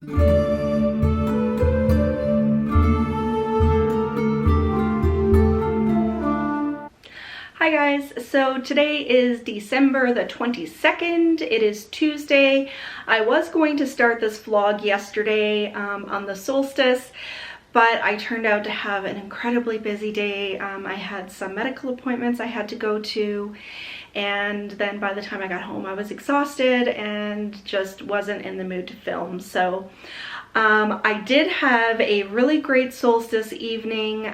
Hi guys, so today is December the 22nd. It is Tuesday. I was going to start this vlog yesterday on the solstice, but I turned out to have an incredibly busy day. I had some medical appointments I had to go to, and then by the time I got home I was exhausted and just wasn't in the mood to film. So I did have a really great solstice evening.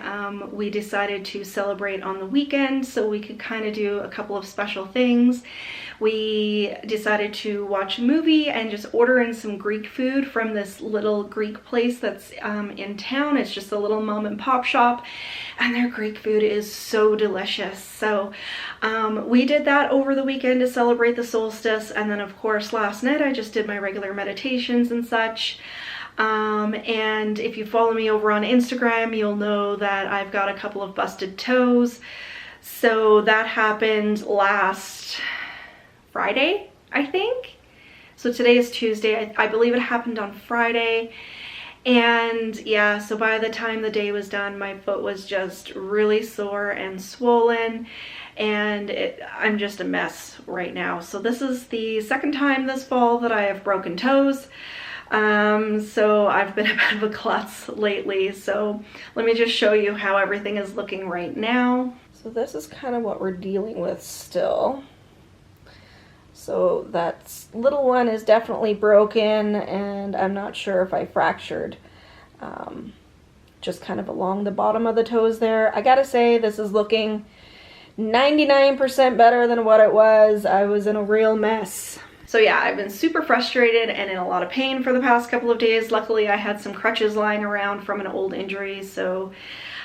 We decided to celebrate on the weekend so we could kind of do a couple of special things. We decided to watch a movie and just order in some Greek food from this little Greek place that's in town. It's just a little mom and pop shop, and their Greek food is so delicious. So we did that over the weekend to celebrate the solstice, and then of course last night I just did my regular meditations and such. And if you follow me over on Instagram, you'll know that I've got a couple of busted toes. So that happened last Friday, I think. So today is Tuesday. I believe it happened on Friday. And yeah, so by the time the day was done, my foot was just really sore and swollen, and I'm just a mess right now. So this is the second time this fall that I have broken toes. So I've been a bit of a klutz lately. So let me just show you how everything is looking right now. So this is kind of what we're dealing with still. So that little one is definitely broken, and I'm not sure if I fractured just kind of along the bottom of the toes there. I gotta say, this is looking 99% better than what it was. I was in a real mess. So yeah, I've been super frustrated and in a lot of pain for the past couple of days. Luckily, I had some crutches lying around from an old injury, so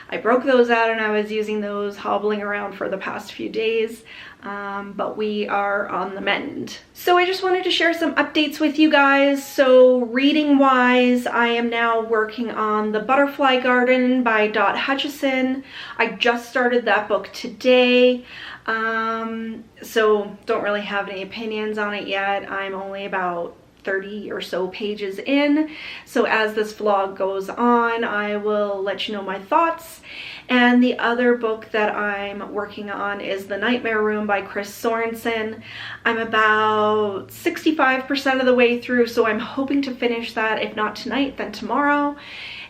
I broke those out and I was using those hobbling around for the past few days, but we are on the mend. So I just wanted to share some updates with you guys. So reading wise, I am now working on The Butterfly Garden by Dot Hutchison. I just started that book today. So don't really have any opinions on it yet. I'm only about 30 or so pages in, so as this vlog goes on, I will let you know my thoughts. And the other book that I'm working on is The Nightmare Room by Chris Sorensen. I'm about 65% of the way through, so I'm hoping to finish that, if not tonight, then tomorrow,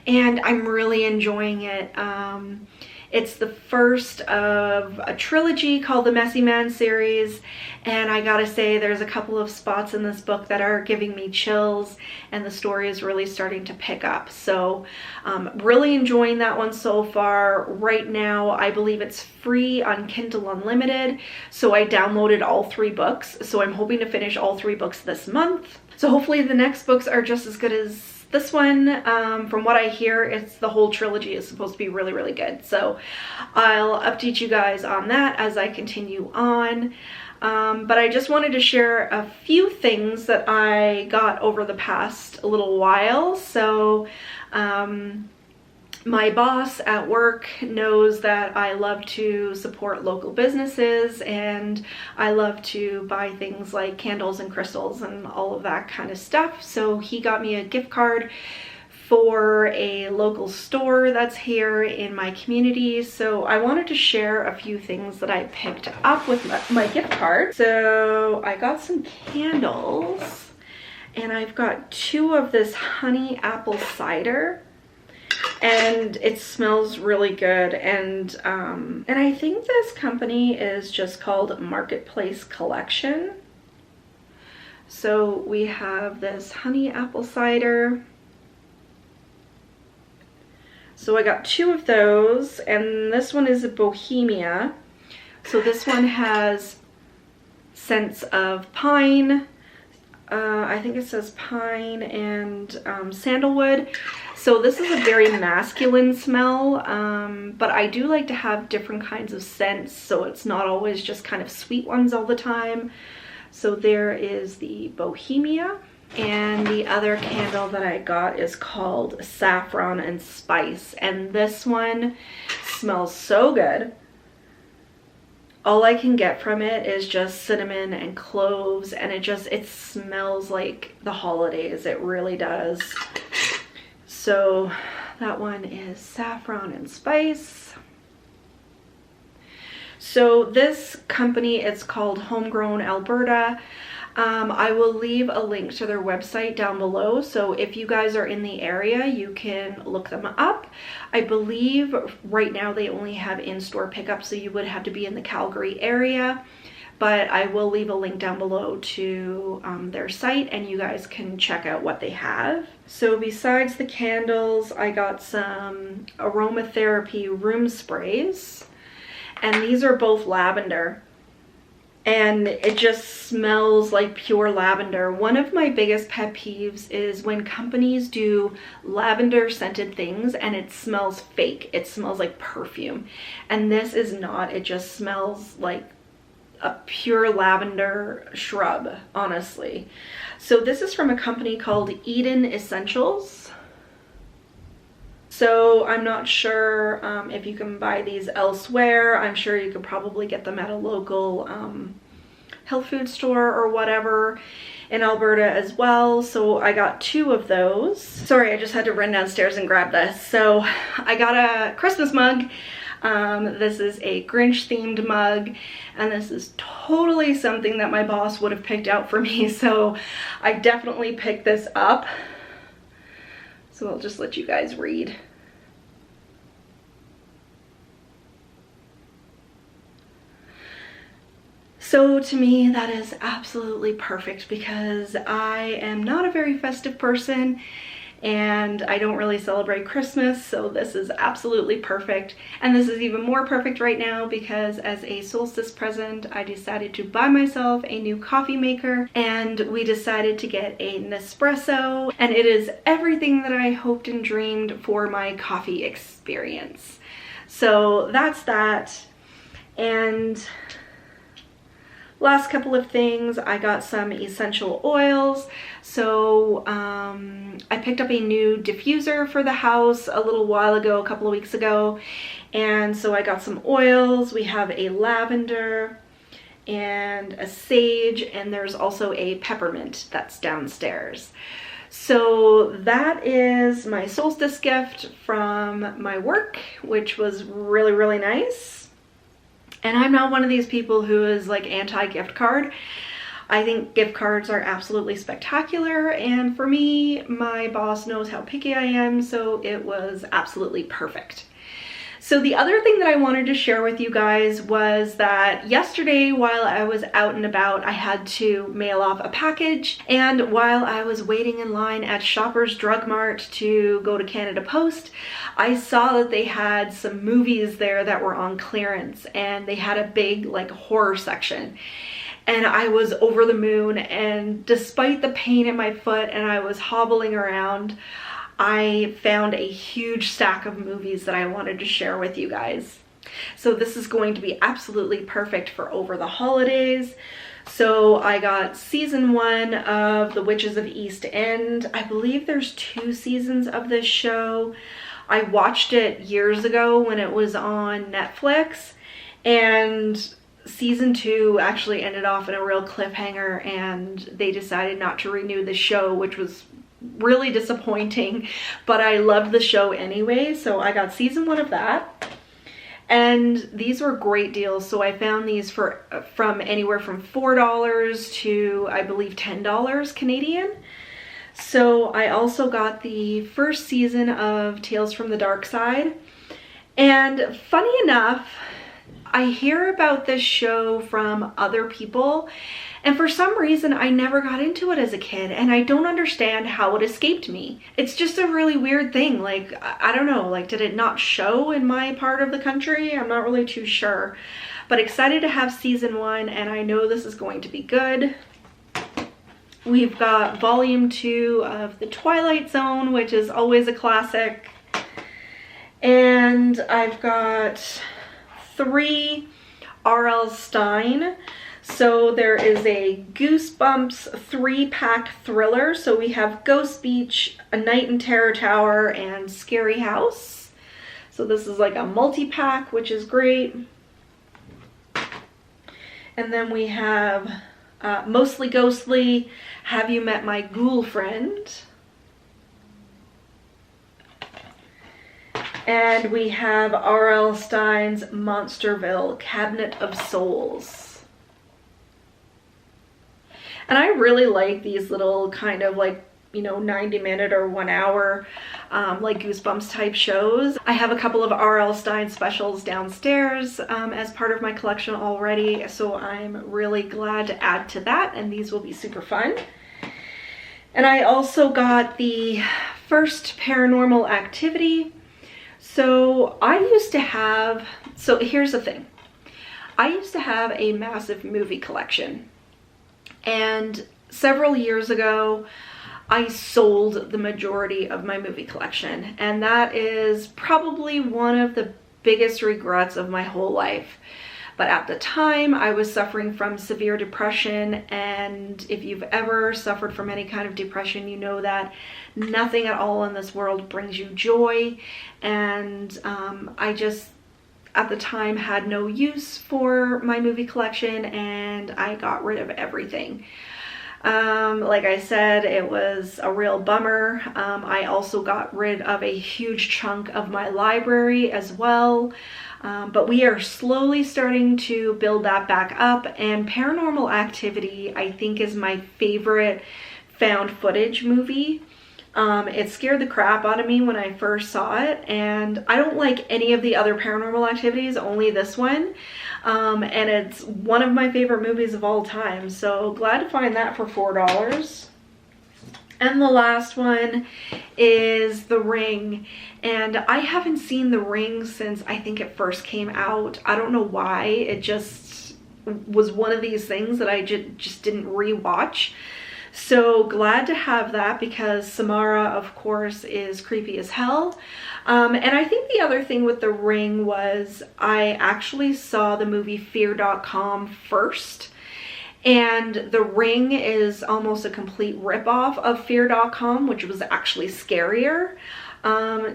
and I'm really enjoying it. It's the first of a trilogy called the Messy Man series, and I gotta say there's a couple of spots in this book that are giving me chills, and the story is really starting to pick up. So really enjoying that one so far. Right now I believe it's free on Kindle Unlimited, so I downloaded all 3 books, so I'm hoping to finish all 3 books this month. So hopefully the next books are just as good as this one. From what I hear, it's the whole trilogy is supposed to be really, really good. So I'll update you guys on that as I continue on. But I just wanted to share a few things that I got over the past little while. So my boss at work knows that I love to support local businesses, and I love to buy things like candles and crystals and all of that kind of stuff. So he got me a gift card for a local store that's here in my community. So I wanted to share a few things that I picked up with my gift card. So I got some candles, and I've got 2 of this honey apple cider. And it smells really good, and I think this company is just called Marketplace Collection. So we have this honey apple cider. So I got 2 of those, and this one is a Bohemia. So this one has scents of pine. I think it says pine and sandalwood. So this is a very masculine smell, but I do like to have different kinds of scents, so it's not always just kind of sweet ones all the time. So there is the Bohemia, and the other candle that I got is called Saffron and Spice, and this one smells so good. all I can get from it is just cinnamon and cloves, and it smells like the holidays. It really does. So that one is saffron and spice. So this company, it's called Homegrown Alberta. I will leave a link to their website down below, so if you guys are in the area, you can look them up. I believe right now they only have in-store pickup, so you would have to be in the Calgary area, but I will leave a link down below to their site, and you guys can check out what they have. So besides the candles, I got some aromatherapy room sprays, and these are both lavender. And it just smells like pure lavender. One of my biggest pet peeves is when companies do lavender scented things and it smells fake. It smells like perfume. And this is not. It just smells like a pure lavender shrub, honestly. So this is from a company called Eden Essentials. So I'm not sure if you can buy these elsewhere. I'm sure you could probably get them at a local health food store or whatever in Alberta as well. So I got 2 of those. Sorry, I just had to run downstairs and grab this. So I got a Christmas mug. This is a Grinch themed mug, and this is totally something that my boss would have picked out for me. So I definitely picked this up. So I'll just let you guys read. So to me, that is absolutely perfect because I am not a very festive person and I don't really celebrate Christmas, so this is absolutely perfect. And this is even more perfect right now because as a solstice present, I decided to buy myself a new coffee maker, and we decided to get a Nespresso, and it is everything that I hoped and dreamed for my coffee experience. So that's that. And last couple of things, I got some essential oils. So I picked up a new diffuser for the house a little while ago, a couple of weeks ago. And so I got some oils. We have a lavender and a sage, and there's also a peppermint that's downstairs. So that is my solstice gift from my work, which was really, really nice. And I'm not one of these people who is like anti-gift card. I think gift cards are absolutely spectacular, and for me, my boss knows how picky I am, so it was absolutely perfect. So the other thing that I wanted to share with you guys was that yesterday while I was out and about, I had to mail off a package, and while I was waiting in line at Shoppers Drug Mart to go to Canada Post, I saw that they had some movies there that were on clearance, and they had a big like horror section. And I was over the moon, and despite the pain in my foot and I was hobbling around, I found a huge stack of movies that I wanted to share with you guys. So this is going to be absolutely perfect for over the holidays. So I got season 1 of The Witches of East End. I believe there's 2 seasons of this show. I watched it years ago when it was on Netflix, and season 2 actually ended off in a real cliffhanger, and they decided not to renew the show, which was really disappointing, but I loved the show anyway. So I got season 1 of that, and these were great deals. So I found these from anywhere from $4 to I believe $10 Canadian. So I also got the first season of Tales from the Dark Side, and funny enough, I hear about this show from other people, and for some reason I never got into it as a kid, and I don't understand how it escaped me. It's just a really weird thing. Like, I don't know, like, did it not show in my part of the country? I'm not really too sure, but excited to have season 1, and I know this is going to be good. We've got volume 2 of The Twilight Zone, which is always a classic, and I've got 3 R.L. Stine. So there is a Goosebumps 3-pack thriller. So we have Ghost Beach, A Night in Terror Tower, and Scary House. So this is like a multi-pack, which is great. And then we have Mostly Ghostly, Have You Met My Ghoul Friend? And we have R.L. Stine's Monsterville, Cabinet of Souls. And I really like these little kind of like, you know, 90-minute or 1 hour like Goosebumps type shows. I have a couple of R.L. Stine specials downstairs as part of my collection already, so I'm really glad to add to that, and these will be super fun. And I also got the first Paranormal Activity. So I used to have, so here's the thing. I used to have a massive movie collection, and several years ago, I sold the majority of my movie collection, and that is probably one of the biggest regrets of my whole life. But at the time, I was suffering from severe depression, and if you've ever suffered from any kind of depression, you know that nothing at all in this world brings you joy, and I just, at the time, had no use for my movie collection, and I got rid of everything. Like I said, it was a real bummer. I also got rid of a huge chunk of my library as well. But we are slowly starting to build that back up, and Paranormal Activity, I think, is my favorite found footage movie. It scared the crap out of me when I first saw it, and I don't like any of the other Paranormal Activities, only this one. And it's one of my favorite movies of all time, so glad to find that for $4. And the last one is The Ring, and I haven't seen The Ring since I think it first came out. I don't know why, it just was one of these things that I just didn't rewatch. So glad to have that, because Samara, of course, is creepy as hell. And I think the other thing with The Ring was I actually saw the movie Fear.com first. And The Ring is almost a complete ripoff of Fear.com, which was actually scarier.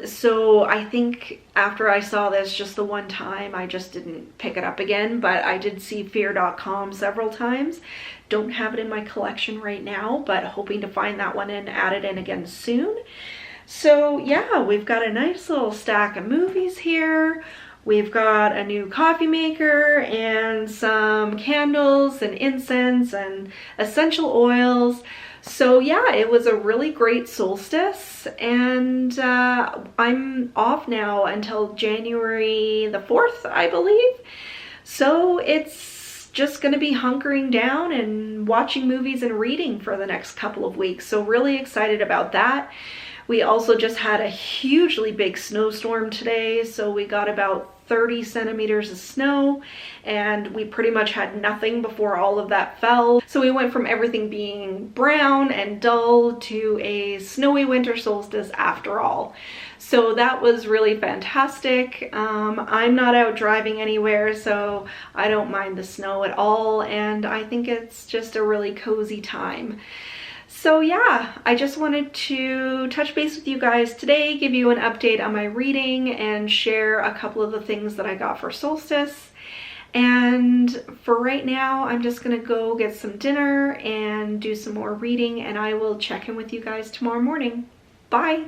So I think after I saw this just the one time, I just didn't pick it up again, but I did see Fear.com several times. Don't have it in my collection right now, but hoping to find that one and add it in again soon. So yeah, we've got a nice little stack of movies here. We've got a new coffee maker and some candles and incense and essential oils. So yeah, it was a really great solstice, and I'm off now until January the 4th, I believe. So it's just going to be hunkering down and watching movies and reading for the next couple of weeks. So really excited about that. We also just had a hugely big snowstorm today, so we got about 30 centimeters of snow, and we pretty much had nothing before all of that fell. So we went from everything being brown and dull to a snowy winter solstice after all. So that was really fantastic. I'm not out driving anywhere, so I don't mind the snow at all, and I think it's just a really cozy time. So yeah, I just wanted to touch base with you guys today, give you an update on my reading, and share a couple of the things that I got for solstice. And for right now, I'm just gonna go get some dinner and do some more reading, and I will check in with you guys tomorrow morning. Bye.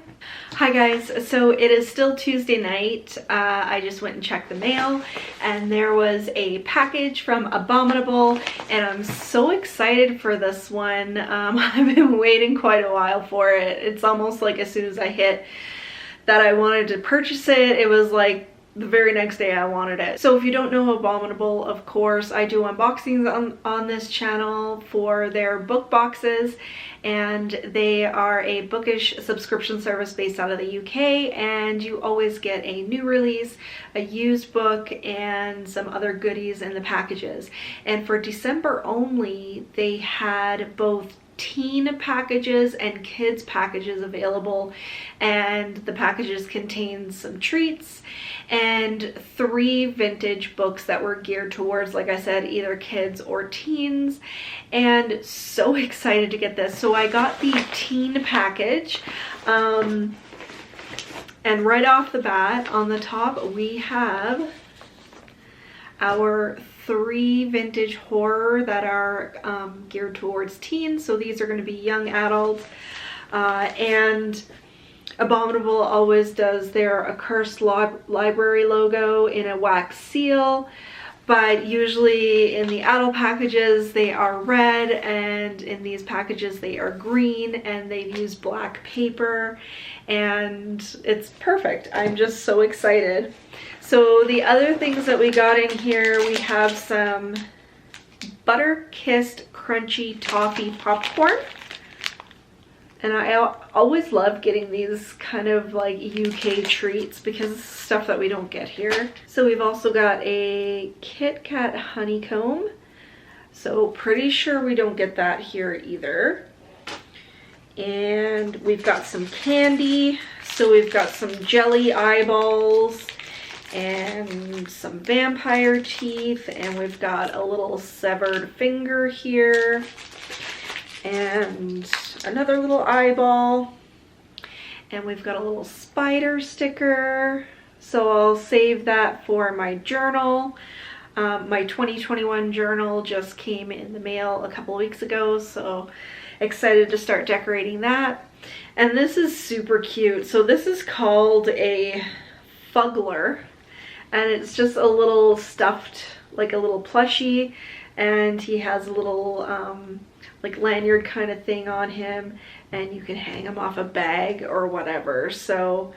Hi guys, so it is still Tuesday night. I just went and checked the mail, and there was a package from Abominable, and I'm so excited for this one. I've been waiting quite a while for it. It's almost like as soon as I hit that I wanted to purchase it, it was like the very next day I wanted it. So if you don't know Abominable, of course, I do unboxings on this channel for their book boxes, and they are a bookish subscription service based out of the UK, and you always get a new release, a used book, and some other goodies in the packages. And for December only, they had both teen packages and kids packages available, and the packages contain some treats and 3 vintage books that were geared towards, like I said, either kids or teens, and so excited to get this. So I got the teen package, and right off the bat on the top we have our 3 vintage horror that are geared towards teens. So these are going to be young adults. And Abominable always does their Accursed Library logo in a wax seal, but usually in the adult packages they are red, and in these packages they are green, and they've used black paper, and it's perfect. I'm just so excited. So the other things that we got in here, we have some Butter Kissed Crunchy Toffee Popcorn. And I always love getting these kind of like UK treats because it's stuff that we don't get here. So we've also got a Kit Kat honeycomb. So pretty sure we don't get that here either. And we've got some candy. So we've got some jelly eyeballs and some vampire teeth. And we've got a little severed finger here. And another little eyeball, and we've got a little spider sticker, so I'll save that for my journal. My 2021 journal just came in the mail a couple weeks ago, so excited to start decorating that. And this is super cute. So this is called a Fuggler, and it's just a little stuffed, like a little plushie, and he has a little like lanyard kind of thing on him, and you can hang him off a bag or whatever. So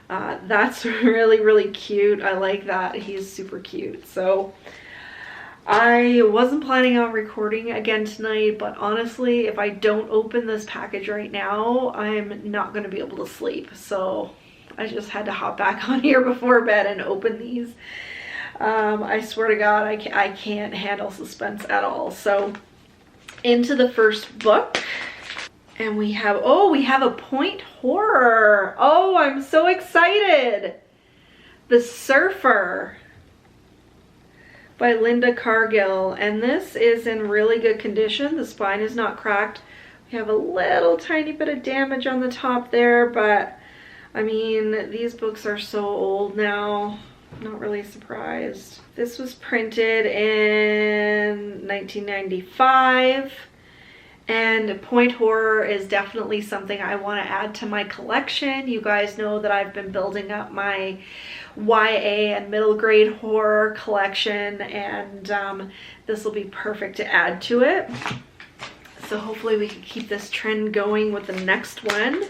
that's really cute. I like that. He's super cute. So I wasn't planning on recording again tonight, but honestly, if I don't open this package right now, I'm not going to be able to sleep. So I just had to hop back on here before bed and open these. I swear to God, I can't handle suspense at all. So into the first book, and we have a point horror. Oh, I'm so excited. The Surfer by Linda Cargill, and this is in really good condition. The spine is not cracked. We have a little tiny bit of damage on the top there, but I mean, these books are so old now. I'm not really surprised. This was printed in 1995, and point horror is definitely something I want to add to my collection. You guys know that I've been building up my YA and middle grade horror collection, and this will be perfect to add to it. So hopefully we can keep this trend going with the next one.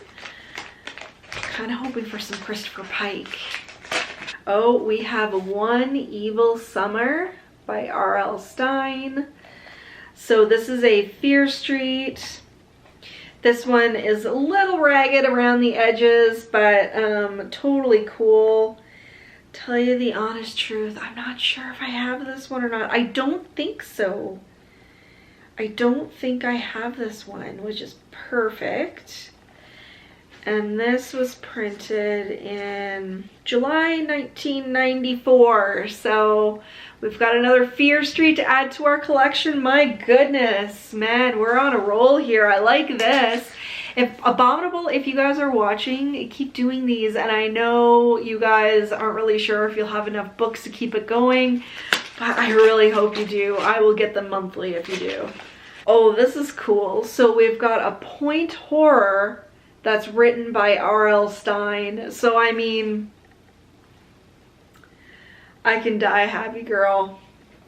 Kind of hoping for some Christopher Pike. Oh, we have One Evil Summer by R.L. Stine. So this is a Fear Street. This one is a little ragged around the edges, but totally cool. Tell you the honest truth, I'm not sure if I have this one or not. I don't think so. I don't think I have this one, which is perfect. And this was printed in July 1994. So we've got another Fear Street to add to our collection. My goodness, man, we're on a roll here. I like this. If Abominable, if you guys are watching, keep doing these. And I know you guys aren't really sure if you'll have enough books to keep it going, but I really hope you do. I will get them monthly if you do. Oh, this is cool. So we've got a point horror that's written by R.L. Stine. So I mean, I can die happy, girl.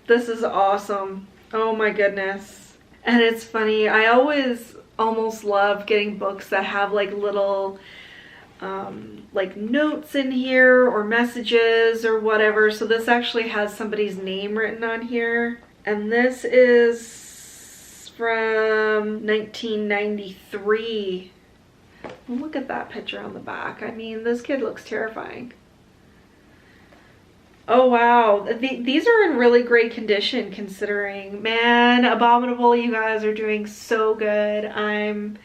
This is awesome. Oh my goodness. And it's funny, I always almost love getting books that have like little like notes in here or messages or whatever. So this actually has somebody's name written on here. And this is from 1993. Look at that picture on the back. I mean, this kid looks terrifying. Oh wow, these are in really great condition considering. Man, Abominable, you guys are doing so good. I'm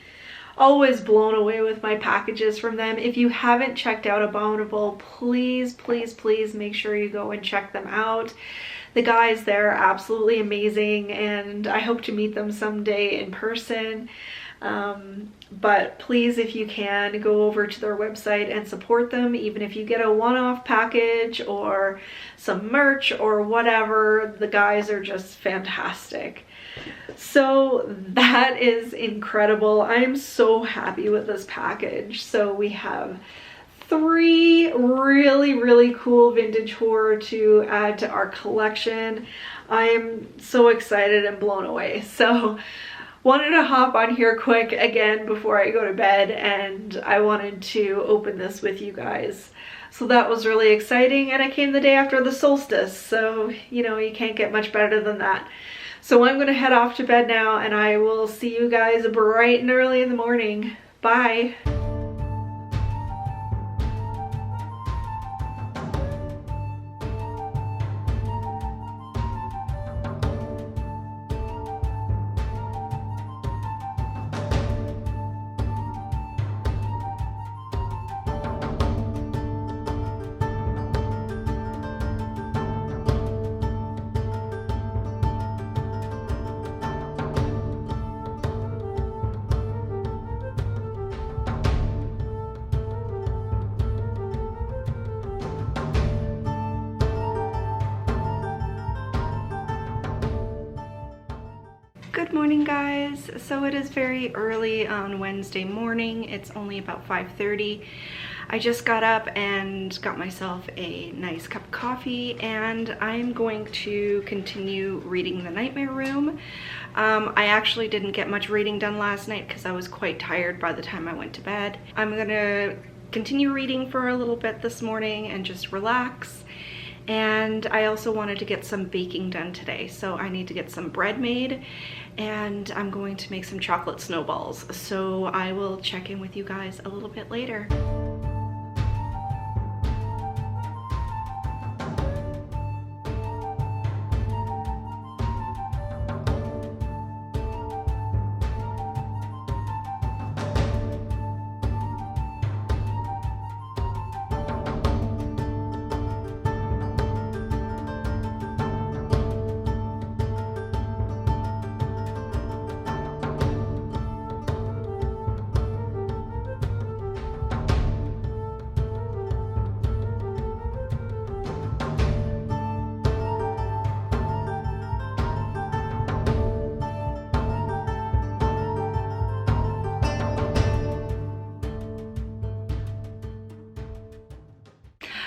always blown away with my packages from them. If you haven't checked out Abominable, please make sure you go and check them out. The guys there are absolutely amazing, and I hope to meet them someday in person. but please, if you can, go over to their website and support them, even if you get a one-off package or some merch or whatever. The guys are just fantastic. So that is incredible. I am so happy with this package. So we have 3 really cool vintage horror to add to our collection. I am so excited and blown away. So wanted to hop on here quick again before I go to bed, and I wanted to open this with you guys. So that was really exciting, and it came the day after the solstice, so you know, you can't get much better than that. So I'm gonna head off to bed now, and I will see you guys bright and early in the morning. Bye. Good morning, guys. So it is very early on Wednesday morning. It's only about 5:30. I just got up and got myself a nice cup of coffee, and I'm going to continue reading The Nightmare Room. I actually didn't get much reading done last night because I was quite tired by the time I went to bed. I'm gonna continue reading for a little bit this morning and just relax. And I also wanted to get some baking done today, so I need to get some bread made, and I'm going to make some chocolate snowballs. So I will check in with you guys a little bit later.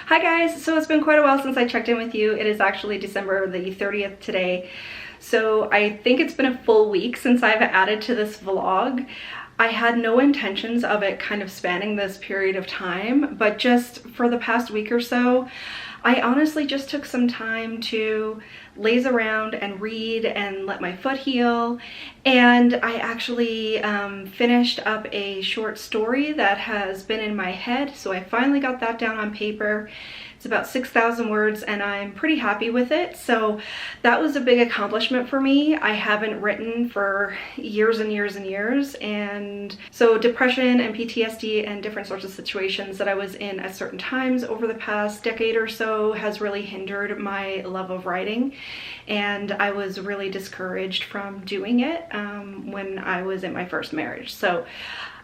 Hi guys, so it's been quite a while since I checked in with you. It is actually December the 30th today. So I think it's been a full week since I've added to this vlog. I had no intentions of it kind of spanning this period of time, but just for the past week or so, I honestly just took some time to laze around and read and let my foot heal. And I actually finished up a short story that has been in my head. So I finally got that down on paper. It's about 6,000 words, and I'm pretty happy with it. So that was a big accomplishment for me. I haven't written for years and years and years. And so depression and PTSD and different sorts of situations that I was in at certain times over the past decade or so has really hindered my love of writing. And I was really discouraged from doing it when I was in my first marriage. So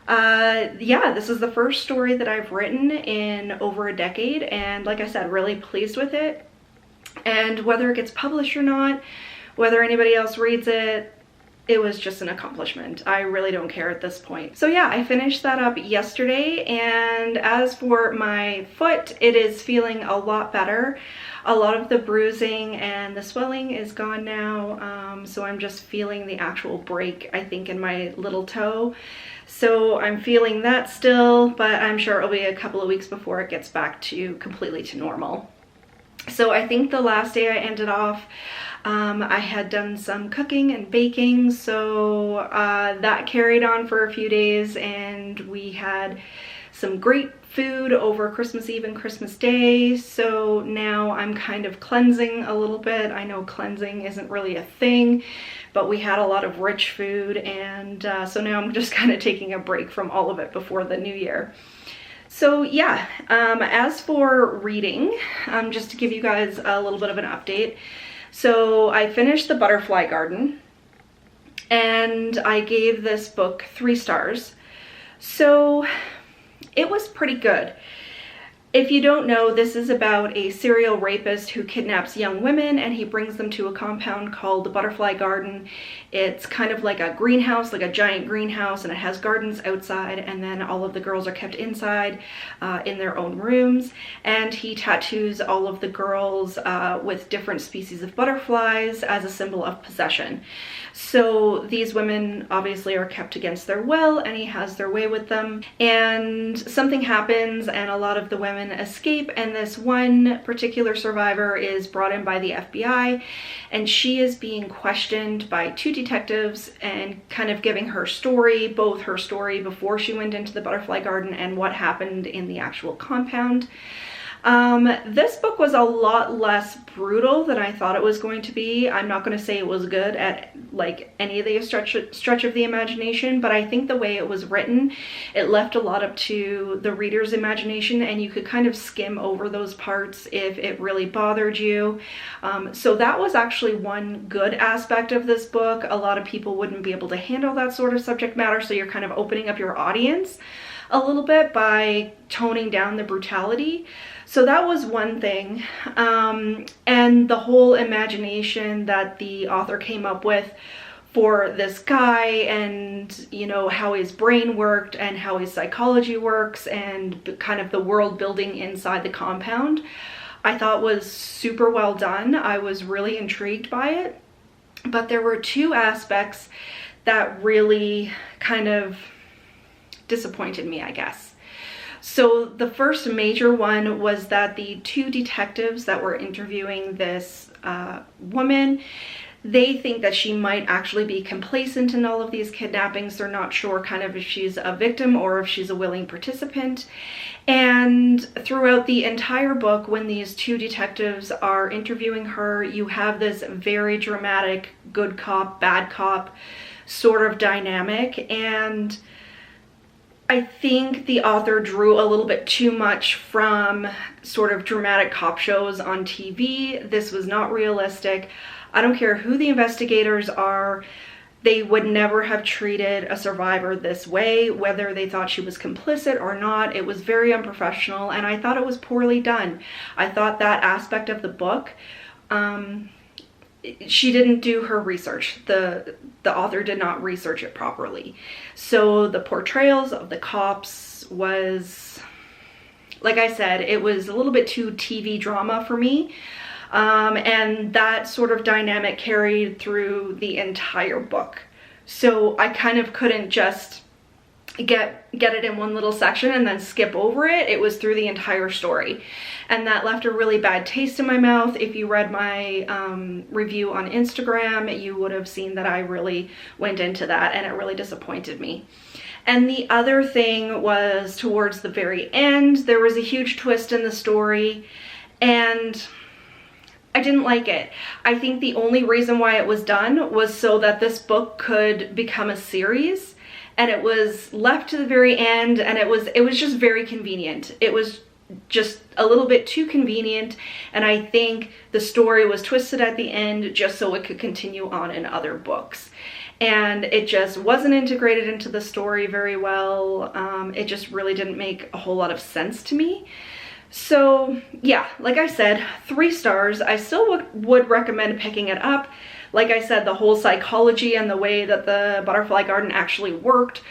yeah, this is the first story that I've written in over a decade, and like I said, really pleased with it. And whether it gets published or not, whether anybody else reads it, it was just an accomplishment. I really don't care at this point. So yeah, I finished that up yesterday, and as for my foot, it is feeling a lot better. A lot of the bruising and the swelling is gone now, so I'm just feeling the actual break, I think, in my little toe. So I'm feeling that still, but I'm sure it'll be a couple of weeks before it gets back to completely to normal. So I think the last day I ended off, I had done some cooking and baking, so that carried on for a few days, and we had some great food over Christmas Eve and Christmas Day. So now I'm kind of cleansing a little bit. I know cleansing isn't really a thing, but we had a lot of rich food, and so now I'm just kind of taking a break from all of it before the new year. So yeah, as for reading, just to give you guys a little bit of an update. So I finished The Butterfly Garden, and I gave this book 3 stars. So it was pretty good. If you don't know, this is about a serial rapist who kidnaps young women and he brings them to a compound called the Butterfly Garden. It's kind of like a greenhouse, like a giant greenhouse, and it has gardens outside, and then all of the girls are kept inside in their own rooms. And he tattoos all of the girls with different species of butterflies as a symbol of possession. So these women obviously are kept against their will, and he has their way with them. And something happens and a lot of the women escape, and this one particular survivor is brought in by the FBI, and she is being questioned by two detectives and kind of giving her story, both her story before she went into the Butterfly Garden and what happened in the actual compound. This book was a lot less brutal than I thought it was going to be. I'm not going to say it was good at like any of the stretch of the imagination, but I think the way it was written, it left a lot up to the reader's imagination, and you could kind of skim over those parts if it really bothered you. So that was actually one good aspect of this book. A lot of people wouldn't be able to handle that sort of subject matter, so you're kind of opening up your audience a little bit by toning down the brutality. So that was one thing. And the whole imagination that the author came up with for this guy, and you know, how his brain worked and how his psychology works, and kind of the world building inside the compound, I thought was super well done. I was really intrigued by it. But there were two aspects that really kind of disappointed me, I guess. So the first major one was that the two detectives that were interviewing this woman, they think that she might actually be complacent in all of these kidnappings. They're not sure kind of if she's a victim or if she's a willing participant. And throughout the entire book, when these two detectives are interviewing her, you have this very dramatic good cop, bad cop sort of dynamic. And I think the author drew a little bit too much from sort of dramatic cop shows on TV. This was not realistic. I don't care who the investigators are, they would never have treated a survivor this way, whether they thought she was complicit or not. It was very unprofessional, and I thought it was poorly done. I thought that aspect of the book, she didn't do her research. The author did not research it properly. So the portrayals of the cops was, like I said, it was a little bit too TV drama for me. And that sort of dynamic carried through the entire book. So I kind of couldn't just get it in one little section and then skip over it. It was through the entire story. And that left a really bad taste in my mouth. If you read my review on Instagram, you would have seen that I really went into that, and it really disappointed me. And the other thing was towards the very end, there was a huge twist in the story, and I didn't like it. I think the only reason why it was done was so that this book could become a series, and it was left to the very end, and it was just very convenient. It was just a little bit too convenient, and I think the story was twisted at the end just so it could continue on in other books. And it just wasn't integrated into the story very well. It just really didn't make a whole lot of sense to me. So yeah, like I said, 3 stars. I still would recommend picking it up. Like I said, the whole psychology and the way that the Butterfly Garden actually worked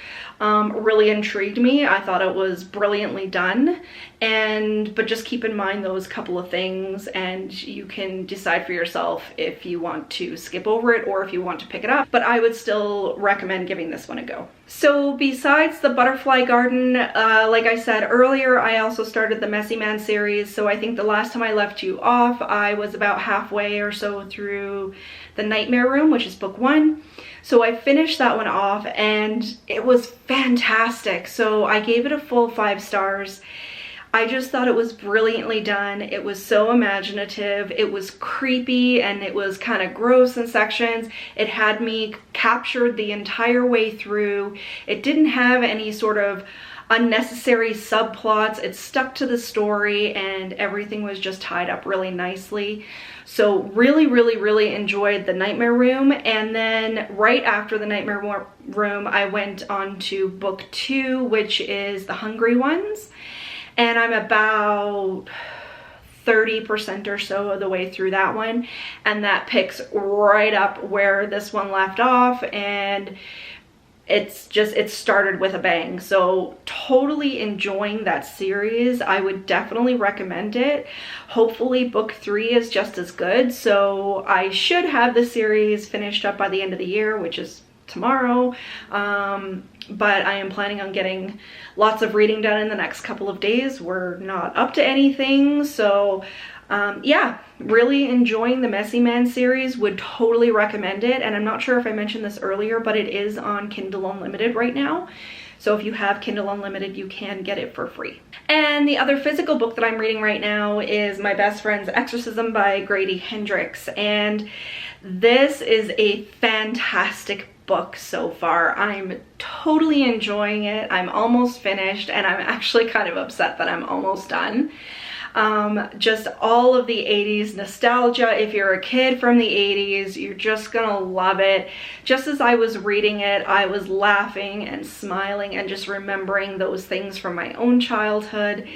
really intrigued me. I thought it was brilliantly done, but just keep in mind those couple of things, and you can decide for yourself if you want to skip over it or if you want to pick it up. But I would still recommend giving this one a go. So besides the Butterfly Garden, like I said earlier, I also started the Messy Man series. So I think the last time I left you off, I was about halfway or so through The Nightmare Room, which is book 1. So I finished that one off, and it was fantastic. So I gave it a full 5 stars. I just thought it was brilliantly done. It was so imaginative. It was creepy, and it was kind of gross in sections. It had me captured the entire way through. It didn't have any sort of unnecessary subplots. It stuck to the story and everything was just tied up really nicely. So really enjoyed The Nightmare Room. And then right after The Nightmare Room, I went on to book 2, which is The Hungry Ones. And I'm about 30% or so of the way through that one. And that picks right up where this one left off. And it started with a bang. So totally enjoying that series. I would definitely recommend it. Hopefully book 3 is just as good. So I should have the series finished up by the end of the year, which is tomorrow. But I am planning on getting lots of reading done in the next couple of days. We're not up to anything. So yeah, really enjoying the Messy Man series. Would totally recommend it. And I'm not sure if I mentioned this earlier, but it is on Kindle Unlimited right now. So if you have Kindle Unlimited, you can get it for free. And the other physical book that I'm reading right now is My Best Friend's Exorcism by Grady Hendrix. And this is a fantastic book so far. I'm totally enjoying it. I'm almost finished, and I'm actually kind of upset that I'm almost done. Just all of the 80s nostalgia. If you're a kid from the 80s, you're just gonna love it. Just as I was reading it, I was laughing and smiling and just remembering those things from my own childhood.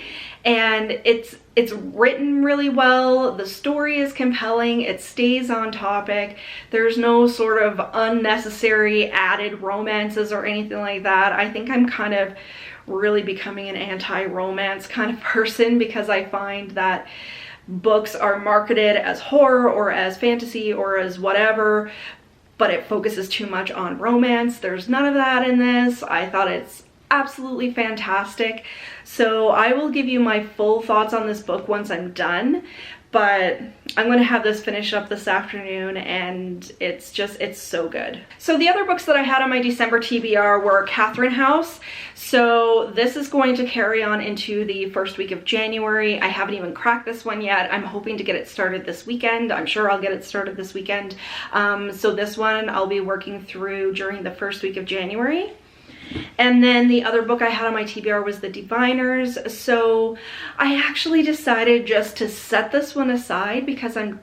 And it's written really well. The story is compelling. It stays on topic. There's no sort of unnecessary added romances or anything like that. I think I'm kind of really becoming an anti-romance kind of person, because I find that books are marketed as horror or as fantasy or as whatever, but it focuses too much on romance. There's none of that in this. I thought it's absolutely fantastic. So I will give you my full thoughts on this book once I'm done, but I'm going to have this finished up this afternoon, and it's so good. So the other books that I had on my December TBR were Catherine House. So this is going to carry on into the first week of January. I haven't even cracked this one yet. I'm hoping to get it started this weekend. I'm sure I'll get it started this weekend. So this one I'll be working through during the first week of January. And then the other book I had on my TBR was The Diviners. So I actually decided just to set this one aside because I'm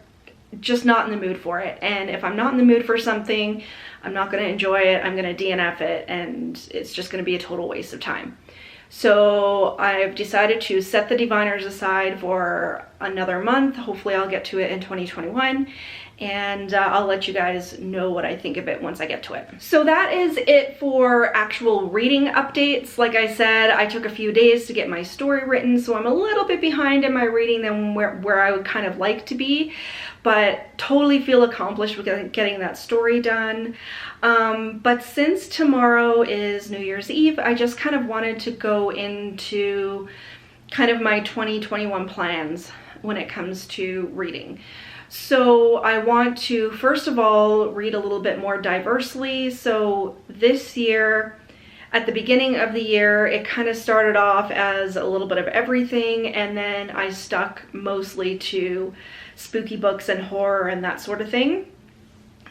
just not in the mood for it. And if I'm not in the mood for something, I'm not going to enjoy it. I'm going to DNF it, and it's just going to be a total waste of time. So I've decided to set The Diviners aside for another month. Hopefully I'll get to it in 2021. And I'll let you guys know what I think of it once I get to it. So that is it for actual reading updates. Like I said, I took a few days to get my story written, so I'm a little bit behind in my reading than where I would kind of like to be, but totally feel accomplished with getting that story done. But since tomorrow is New Year's Eve, I just kind of wanted to go into kind of my 2021 plans when it comes to reading. So I want to, first of all, read a little bit more diversely. So this year, at the beginning of the year, it kind of started off as a little bit of everything, and then I stuck mostly to spooky books and horror and that sort of thing.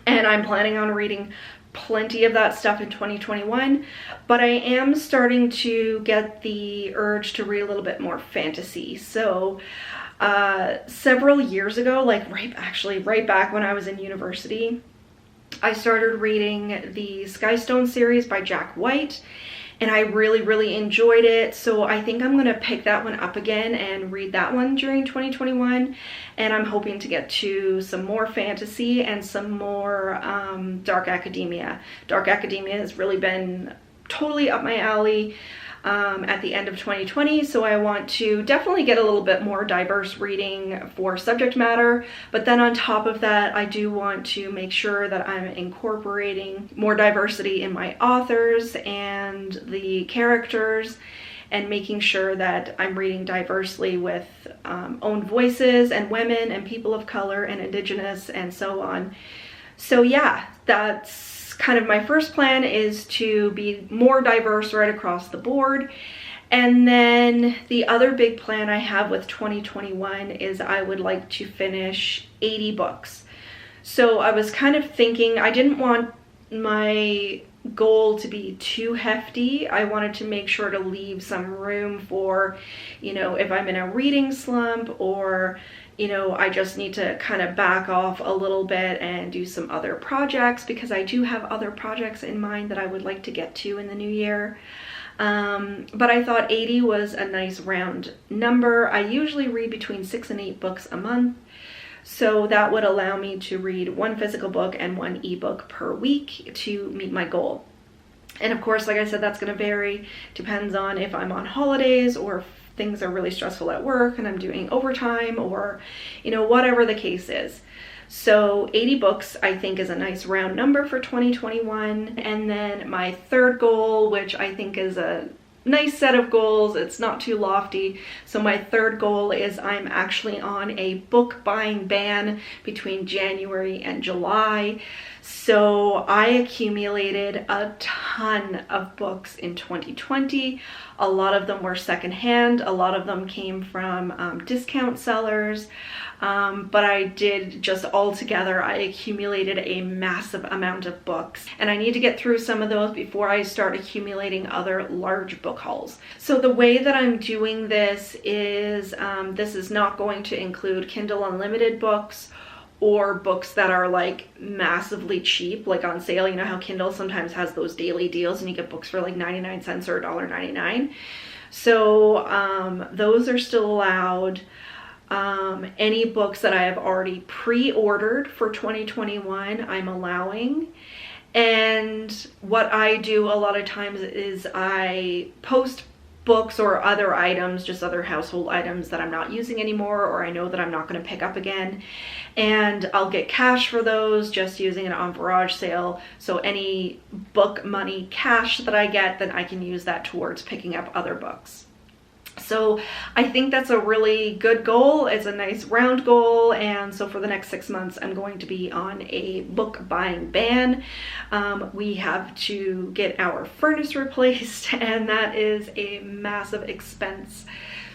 And I'm planning on reading plenty of that stuff in 2021, but I am starting to get the urge to read a little bit more fantasy. So several years ago, like right back when I was in university, I started reading the Skystone series by Jack White, and I really enjoyed it. So I think I'm gonna pick that one up again and read that one during 2021. And I'm hoping to get to some more fantasy and some more dark academia. Dark academia has really been totally up my alley at the end of 2020, so I want to definitely get a little bit more diverse reading for subject matter, but then on top of that, I do want to make sure that I'm incorporating more diversity in my authors and the characters, and making sure that I'm reading diversely with own voices and women and people of color and indigenous and so on. So yeah, that's kind of my first plan, is to be more diverse right across the board. And then the other big plan I have with 2021 is I would like to finish 80 books. So I was kind of thinking I didn't want my goal to be too hefty. I wanted to make sure to leave some room for, you know, if I'm in a reading slump, or, you know, I just need to kind of back off a little bit and do some other projects, because I do have other projects in mind that I would like to get to in the new year. But I thought 80 was a nice round number. I usually read between 6 and 8 books a month. So that would allow me to read 1 physical book and 1 ebook per week to meet my goal. And of course, like I said, that's going to vary. Depends on if I'm on holidays, or if things are really stressful at work and I'm doing overtime, or, you know, whatever the case is. So 80 books I think is a nice round number for 2021. And then my third goal, which I think is a nice set of goals, it's not too lofty. So my third goal is I'm actually on a book buying ban between January and July. So I accumulated a ton of books in 2020. A lot of them were secondhand. A lot of them came from discount sellers. But I did just altogether, I accumulated a massive amount of books, and I need to get through some of those before I start accumulating other large book hauls. So the way that I'm doing this is not going to include Kindle Unlimited books, or books that are like massively cheap, like on sale. You know how Kindle sometimes has those daily deals and you get books for like 99 cents or $1.99. So those are still allowed. Any books that I have already pre-ordered for 2021, I'm allowing. And what I do a lot of times is I post books or other items, just other household items that I'm not using anymore, or I know that I'm not going to pick up again, and I'll get cash for those just using it on garage sale. So any book money cash that I get, then I can use that towards picking up other books. So I think that's a really good goal. It's a nice round goal. And so for the next 6 months, I'm going to be on a book buying ban. We have to get our furnace replaced, and that is a massive expense.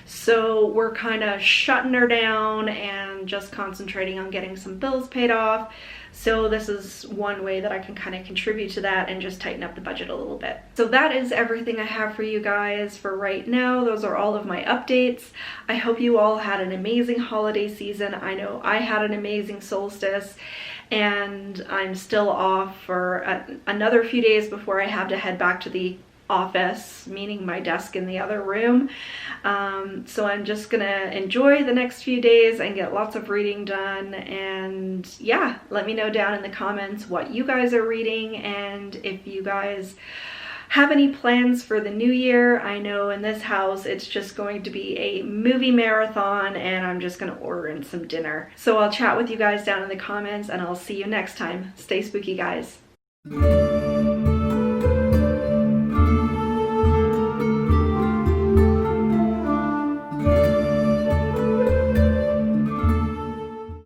So we're kind of shutting her down and just concentrating on getting some bills paid off. So this is one way that I can kind of contribute to that and just tighten up the budget a little bit. So that is everything I have for you guys for right now. Those are all of my updates. I hope you all had an amazing holiday season. I know I had an amazing solstice, and I'm still off for another few days before I have to head back to the office, meaning my desk in the other room. So I'm just gonna enjoy the next few days and get lots of reading done. And yeah, let me know down in the comments what you guys are reading, and if you guys have any plans for the new year. I know in this house it's just going to be a movie marathon, and I'm just gonna order in some dinner. So I'll chat with you guys down in the comments, and I'll see you next time. Stay spooky, guys.